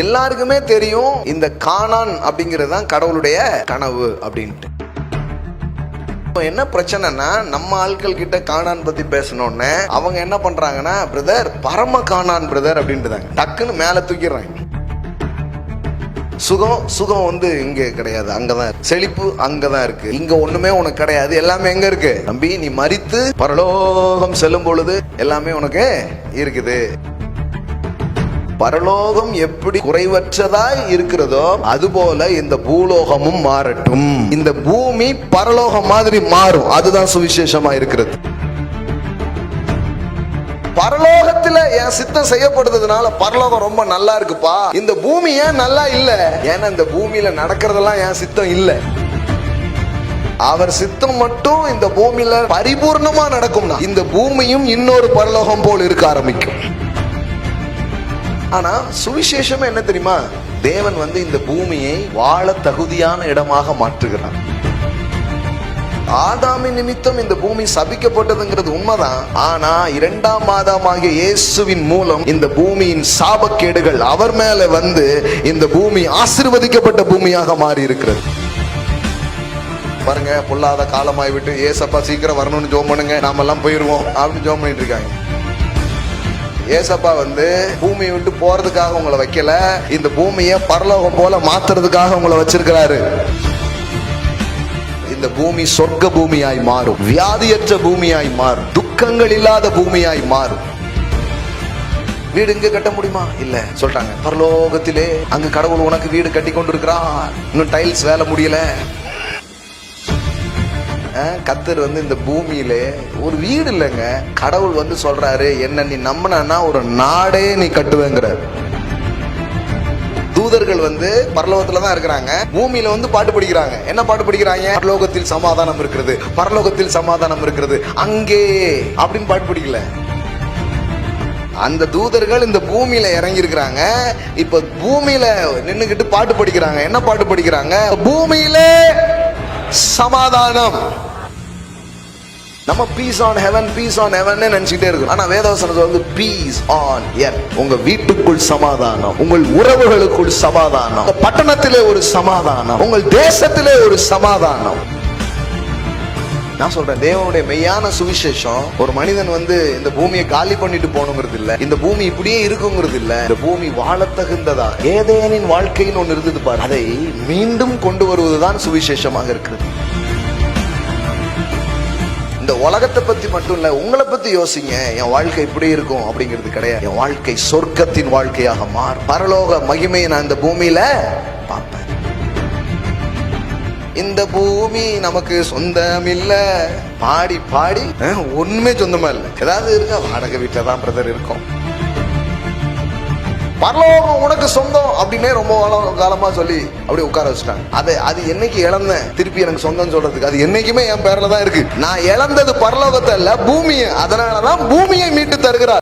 எல்லாருக்குமே தெரியும் இந்த கானான் அப்படிங்கிறது தான் கடவுளுடைய கனவு அப்படின்ட்டு. என்ன பிரச்சனைனா, நம்ம ஆட்கள் கிட்ட கானான் பத்தி பேசணும்னு அவங்க என்ன பண்றாங்கன்னா, பிரதர் பரம கானான் பிரதர் அப்படின்ட்டுதாங்க, டக்குன்னு மேல தூக்கிடுறாங்க. சுகம் வந்து இங்க கிடையாது, அங்கதான். செழிப்பு அங்கதான் இருக்கு, இங்க ஒண்ணுமே உனக்கு கிடையாது. எல்லாமே எங்க இருக்கு தம்பி? நீ மரித்து பரலோகம் செல்லும் பொழுது எல்லாமே உனக்கு இருக்குது. பரலோகம் எப்படி குறைவற்றதாய் இருக்கிறதோ அதுபோல இந்த பூலோகமும் மாறட்டும். இந்த பூமி பரலோகம் மாதிரி மாறும். அதுதான் சுவிசேஷமா இருக்கிறது. பரலோகத்துல என் சித்தம் செய்யப்படுறதுனால பரலோகம் ரொம்ப நல்லா இருக்குப்பா. இந்த பூமி ஏன் நல்லா இல்ல? ஏன்னா இந்த பூமியில நடக்கிறதெல்லாம் என் சித்தம் இல்ல. அவர் சித்தம் மட்டும் இந்த பூமியில பரிபூர்ணமா நடக்கும்னா இந்த பூமியும் இன்னொரு பரலோகம் போல் இருக்க ஆரம்பிக்கும். ஆனா சுவிசேஷம் என்ன தெரியுமா? தேவன் வந்து இந்த பூமியை வாழ தகுதியான இடமாக மாற்றுகிறார். ஆதாமின் நிமித்தம் இந்த பூமி சபிக்கப்பட்டதுங்கிறது உண்மைதான். ஆனா இரண்டாம் ஆதாமாகிய இயேசுவின் மூலம் இந்த பூமியின் சாபக்கேடுகள் அவர் மேல வந்து இந்த பூமி ஆசீர்வதிக்கப்பட்ட பூமியாக மாறி இருக்கிறது. பாருங்க, பொல்லாத காலமாய் விட்டு ஏசப்பா சீக்கிரம் வரணும்னு ஜோம் பண்ணுங்க, நாம எல்லாம் போயிருவோம் அப்படின்னு ஜோம் பண்ணிட்டு இருக்காங்க. ஏசப்பா வந்து பூமியை விட்டு போறதுக்காக உங்களை வைக்கல, இந்த பூமியை பரலோகம் போல மாத்துறதுக்காக உங்களை வச்சிருக்கிறாரு. இந்த பூமி சொர்க்க பூமியாய் மாறும், வியாதியற்ற பூமியாய் மாறும், துக்கங்கள் இல்லாத பூமியாய் மாறும். வீடு இங்க கட்ட முடியுமா? இல்ல சொல்றாங்க. பரலோகத்திலே அங்கு கடவுள் உனக்கு வீடு கட்டி கொண்டிருக்கிறார். இன்னும் டைல்ஸ் வேலை முடியல. கத்தர் வந்து இந்த பூமியில ஒரு வீடு இல்லைங்க, கடவுள் வந்து சொல்றாரு, என்ன நீ நம்பினா ஒரு நாடே நீ கட்டுவேங்கிறார். தூதர்கள் வந்து பரலோகத்துலதான் இருக்கிறாங்க, பூமியில வந்து பாட்டு படிக்கிறாங்க. என்ன பாட்டு படிக்கிறாங்க? பரலோகத்தில் சமாதானம் இருக்கிறது, பரலோகத்தில் சமாதானம் இருக்கிறது அங்கே அப்படின்னு பாட்டு படிக்கல. அந்த தூதர்கள் இந்த பூமியில இறங்கி இருக்கிறாங்க. இப்ப பூமியில நின்னுகிட்டு பாட்டு படிக்கிறாங்க. என்ன பாட்டு படிக்கிறாங்க? பூமியிலே சமாதானம். நம்ம peace on heaven, peace on heaven நினைச்சுட்டே இருக்கோம். ஆனா வேதவசனம் வந்து பீஸ் ஆன் எர்த். உங்க வீட்டுக்குள் சமாதானம், உங்கள் உறவுகளுக்குள் சமாதானம், பட்டணத்திலே ஒரு சமாதானம், உங்கள் தேசத்திலே ஒரு சமாதானம். நான் சொல்றேன், தேவனுடைய மெய்யான சுவிசேஷம் ஒரு மனிதன் வந்து இந்த பூமியை காலி பண்ணிட்டு போகணுங்கிறது இல்ல, இந்த பூமி இப்படியே இருக்குங்கிறது இல்ல. இந்த பூமி வாழ தகுந்ததா ஏதேனின் வாழ்க்கைன்னு ஒண்ணு இருந்தது பாரு, அதை மீண்டும் கொண்டு வருவதுதான் சுவிசேஷமாக இருக்கிறது. இந்த உலகத்தை பத்தி மட்டும் இல்ல, உங்களை பத்தி யோசிங்க. என் வாழ்க்கை இப்படி இருக்கும் அப்படிங்கிறது கிடையாது. என் வாழ்க்கை சொர்க்கத்தின் வாழ்க்கையாக மாறும். பரலோக மகிமையை நான் இந்த பூமியில பார்ப்பேன். இந்த பூமி நமக்கு சொந்தம் இல்ல. பாடி பாடி ஒண்ணுமே சொந்தமா இல்ல. ஏதாவது இருக்கா? வாடகை வீட்டுல தான் பிரதர் இருக்கும். பரலோகம் உனக்கு சொந்தம் அப்படின்னே ரொம்ப காலமா சொல்லி அப்படி உட்கார வச்சுட்டாங்க. அது என்னைக்கு இழந்தேன் திருப்பி எனக்கு சொந்தம் சொல்றதுக்கு? அது என்னைக்குமே என் பேர்ல தான் இருக்கு. நான் இழந்தது பரலோகத்தை இல்ல, பூமியை. அதனாலதான் பூமியை மீட்டு தருகிறார்.